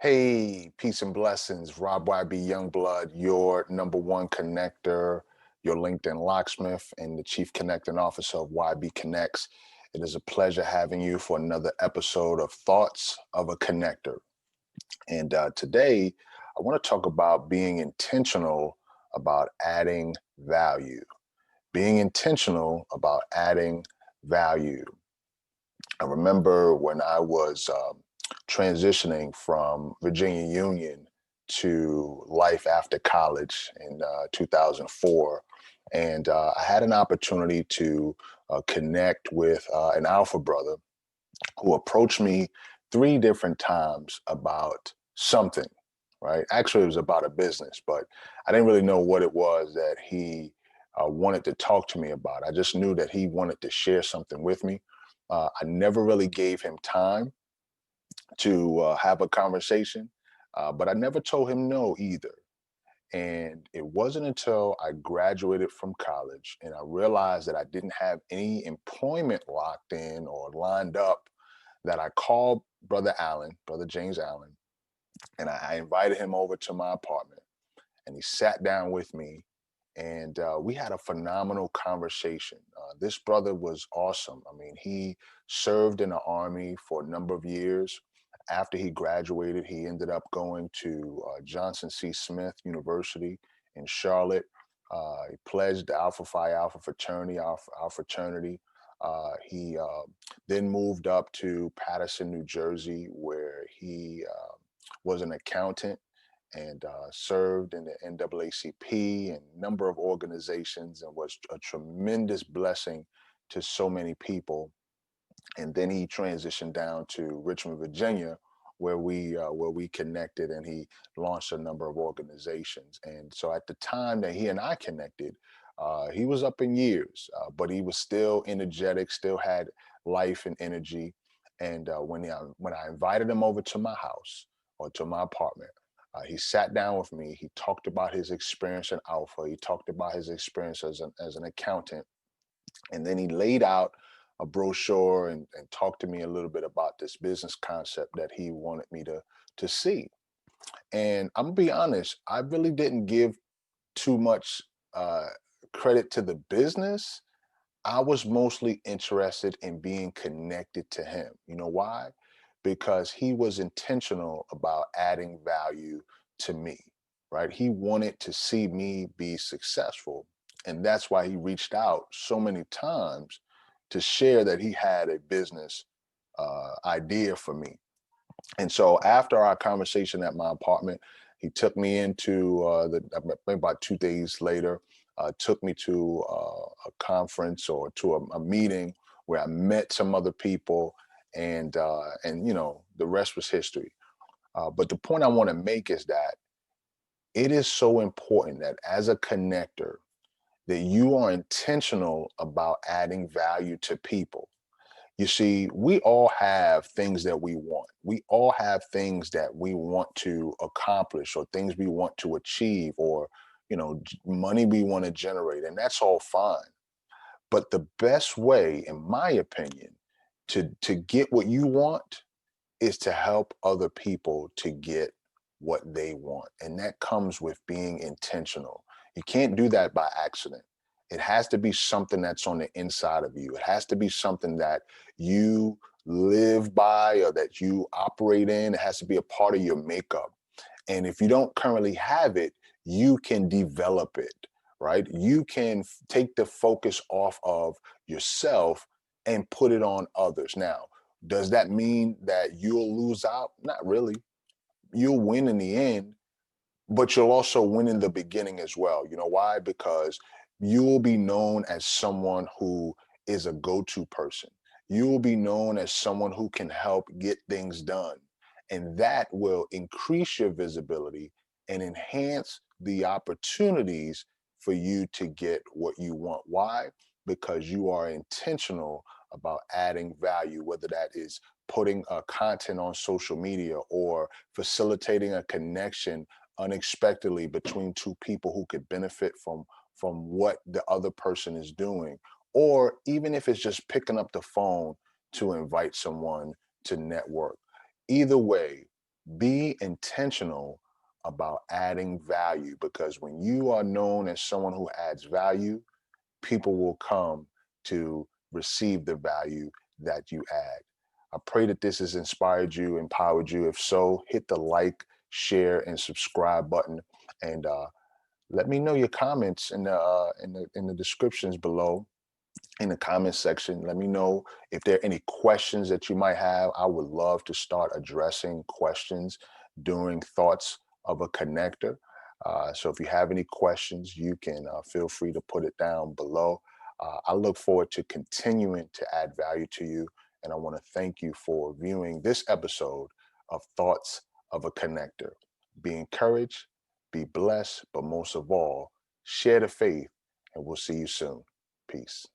Hey, peace and blessings. Rob YB Youngblood, your number one connector, your LinkedIn locksmith, and the chief connecting officer of YB Connects. It is a pleasure having you for another episode of Thoughts of a Connector. And today, I want to talk about being intentional about adding value. Being intentional about adding value. I remember when I was transitioning from Virginia Union to life after college in 2004. And I had an opportunity to connect with an Alpha brother who approached me three different times about something, right? Actually, it was about a business, but I didn't really know what it was that he wanted to talk to me about. I just knew that he wanted to share something with me. I never really gave him time to have a conversation, but I never told him no either. And it wasn't until I graduated from college and I realized that I didn't have any employment locked in or lined up that I called Brother Allen, Brother James Allen, and I invited him over to my apartment. And he sat down with me and we had a phenomenal conversation. This brother was awesome. I mean, he served in the Army for a number of years. After he graduated, he ended up going to Johnson C. Smith University in Charlotte. He pledged the Alpha Phi Alpha fraternity, our fraternity. He then moved up to Paterson, New Jersey, where he was an accountant and served in the NAACP and a number of organizations and was a tremendous blessing to so many people. And then he transitioned down to Richmond, Virginia, where we connected, and he launched a number of organizations. And so at the time that he and I connected, he was up in years, but he was still energetic, still had life and energy. And when I invited him over to my house or to my apartment, he sat down with me. He talked about his experience in Alpha. He talked about his experience as an accountant. And then he laid out a brochure and talked to me a little bit about this business concept that he wanted me to see. And I'm gonna be honest, I really didn't give too much uh, credit to the business. I was mostly interested in being connected to him. You know why? Because he was intentional about adding value to me, right? He wanted to see me be successful. And that's why he reached out so many times to share that he had a business idea for me. And so after our conversation at my apartment, he took me into I think about 2 days later, took me to a conference or to a meeting where I met some other people, and you know the rest was history. But the point I want to make is that it is so important that as a connector, that you are intentional about adding value to people. You see, we all have things that we want. We all have things that we want to accomplish or things we want to achieve or, money we want to generate. And that's all fine. But the best way, in my opinion, to get what you want is to help other people to get what they want. And that comes with being intentional. You can't do that by accident. It has to be something that's on the inside of you. It has to be something that you live by or that you operate in. It has to be a part of your makeup. And if you don't currently have it, you can develop it, right? You can take the focus off of yourself and put it on others. Now, does that mean that you'll lose out? Not really. You'll win in the end, but you'll also win in the beginning as well. You know why? Because you will be known as someone who is a go-to person. You will be known as someone who can help get things done. And that will increase your visibility and enhance the opportunities for you to get what you want. Why? Because you are intentional about adding value, whether that is putting content on social media or facilitating a connection unexpectedly between two people who could benefit from what the other person is doing, or even if it's just picking up the phone to invite someone to network. Either way, Be intentional about adding value, because when you are known as someone who adds value, people will come to receive the value that you add. I pray that this has inspired you, empowered you. If so, hit the like, share, and subscribe button, and let me know your comments in the descriptions below, in the comment section. Let me know if there are any questions that you might have. I would love to start addressing questions during Thoughts of a Connector. So if you have any questions, you can feel free to put it down below. I look forward to continuing to add value to you. And I want to thank you for viewing this episode of Thoughts of a Connector. Be encouraged, be blessed, but most of all, share the faith, and we'll see you soon. Peace.